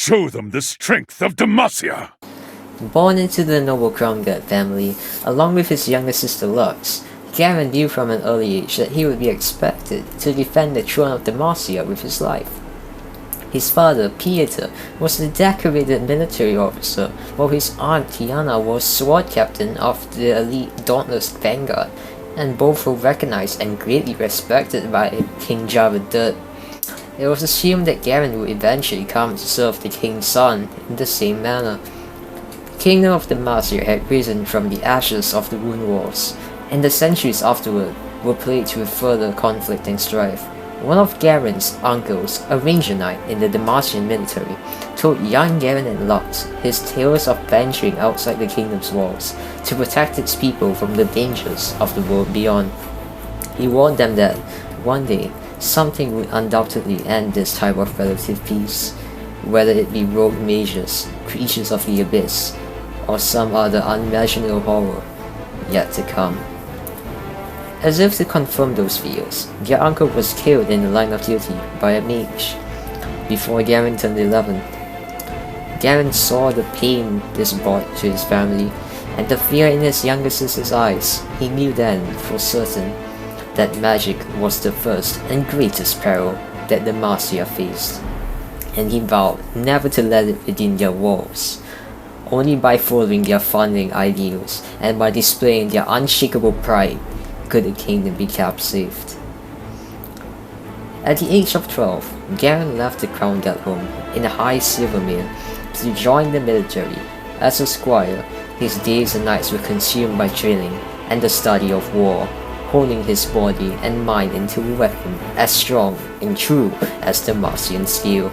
show them the strength of Demacia! Born into the noble crown guard family, along with his younger sister Lux, Garen knew from an early age that he would be expected to defend the throne of Demacia with his life. His father, Pieter, was a decorated military officer, while his aunt Tiana was sword captain of the elite Dauntless Vanguard, and both were recognized and greatly respected by King Java III. It was assumed that Garen would eventually come to serve the king's son in the same manner. The kingdom of Demacia had risen from the ashes of the Rune Wars, and the centuries afterward were plagued with further conflict and strife. One of Garen's uncles, a ranger knight in the Demacian military, told young Garen and Lux his tales of venturing outside the kingdom's walls to protect its people from the dangers of the world beyond. He warned them that, one day, something would undoubtedly end this type of relative peace, whether it be rogue mages, creatures of the abyss, or some other unimaginable horror yet to come. As if to confirm those fears, their uncle was killed in the line of duty by a mage before Garen turned 11. Garen saw the pain this brought to his family, and the fear in his younger sister's eyes. He knew then for certain that magic was the first and greatest peril that Demacia faced, and he vowed never to let it within their walls. Only by following their founding ideals and by displaying their unshakable pride could the kingdom be kept safe. At the age of 12, Garen left the crown guard home in a high silver mill to join the military. As a squire, his days and nights were consumed by training and the study of war, honing his body and mind into a weapon as strong and true as Demacian steel.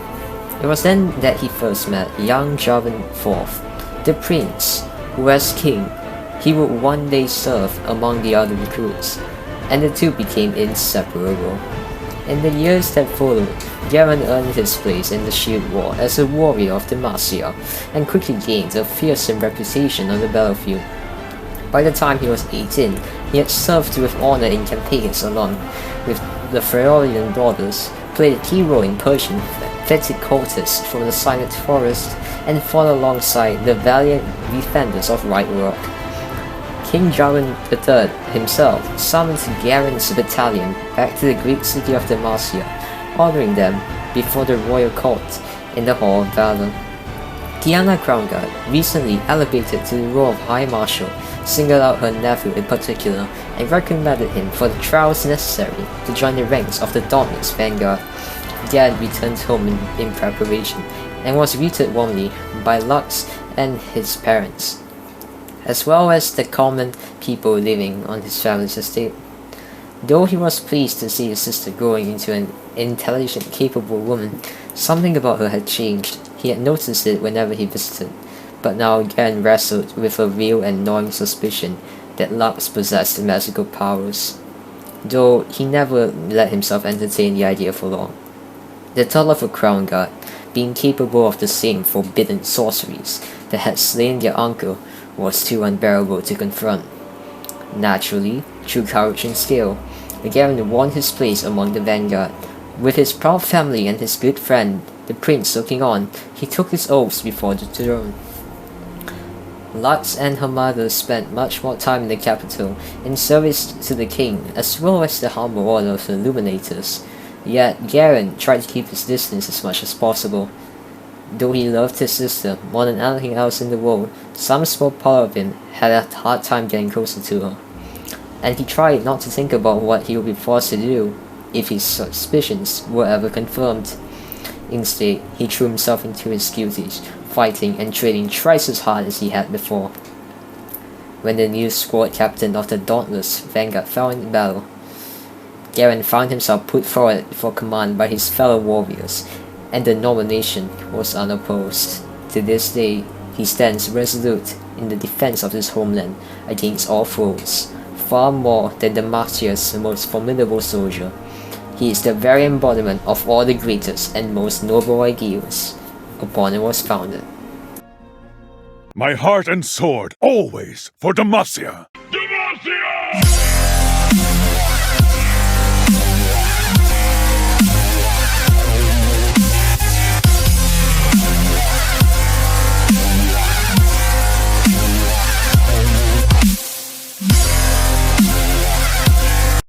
It was then that he first met young Javan IV, the prince, who as king, he would one day serve among the other recruits, and the two became inseparable. In the years that followed, Garen earned his place in the Shield War as a warrior of Demacia, and quickly gained a fearsome reputation on the battlefield. By the time he was 18, he had served with honor in campaigns along with the Freolian brothers, played a key role in purging fetid cultists from the Silent Forest, and fought alongside the valiant defenders of Right Rock. King Garen III himself summoned Garen's battalion back to the great city of Demacia, honoring them before the royal court in the Hall of Valor. Tiana Crown Guard, recently elevated to the role of High Marshal, singled out her nephew in particular and recommended him for the trials necessary to join the ranks of the Dauntless Vanguard. Garen returned home in preparation and was greeted warmly by Lux and his parents, as well as the common people living on his family's estate. Though he was pleased to see his sister growing into an intelligent, capable woman, something about her had changed. He had noticed it whenever he visited, but now Garen wrestled with a real and gnawing suspicion that Lux possessed magical powers, though he never let himself entertain the idea for long. The thought of a crown guard being capable of the same forbidden sorceries that had slain their uncle was too unbearable to confront. Naturally, through courage and skill, Garen won his place among the vanguard. With his proud family and his good friend, the prince, looking on, he took his oaths before the throne. Lux and her mother spent much more time in the capital in service to the king, as well as the humble order of the Illuminators. Yet Garen tried to keep his distance as much as possible. Though he loved his sister more than anything else in the world, some small part of him had a hard time getting closer to her, and he tried not to think about what he would be forced to do if his suspicions were ever confirmed. Instead, he threw himself into his duties, fighting and training twice as hard as he had before. When the new squad captain of the Dauntless Vanguard fell in battle, Garen found himself put forward for command by his fellow warriors, and the nomination was unopposed. To this day, he stands resolute in the defense of his homeland against all foes, far more than Demacia's most formidable soldier. He is the very embodiment of all the greatest and most noble ideals upon it was founded. My heart and sword, always for Demacia!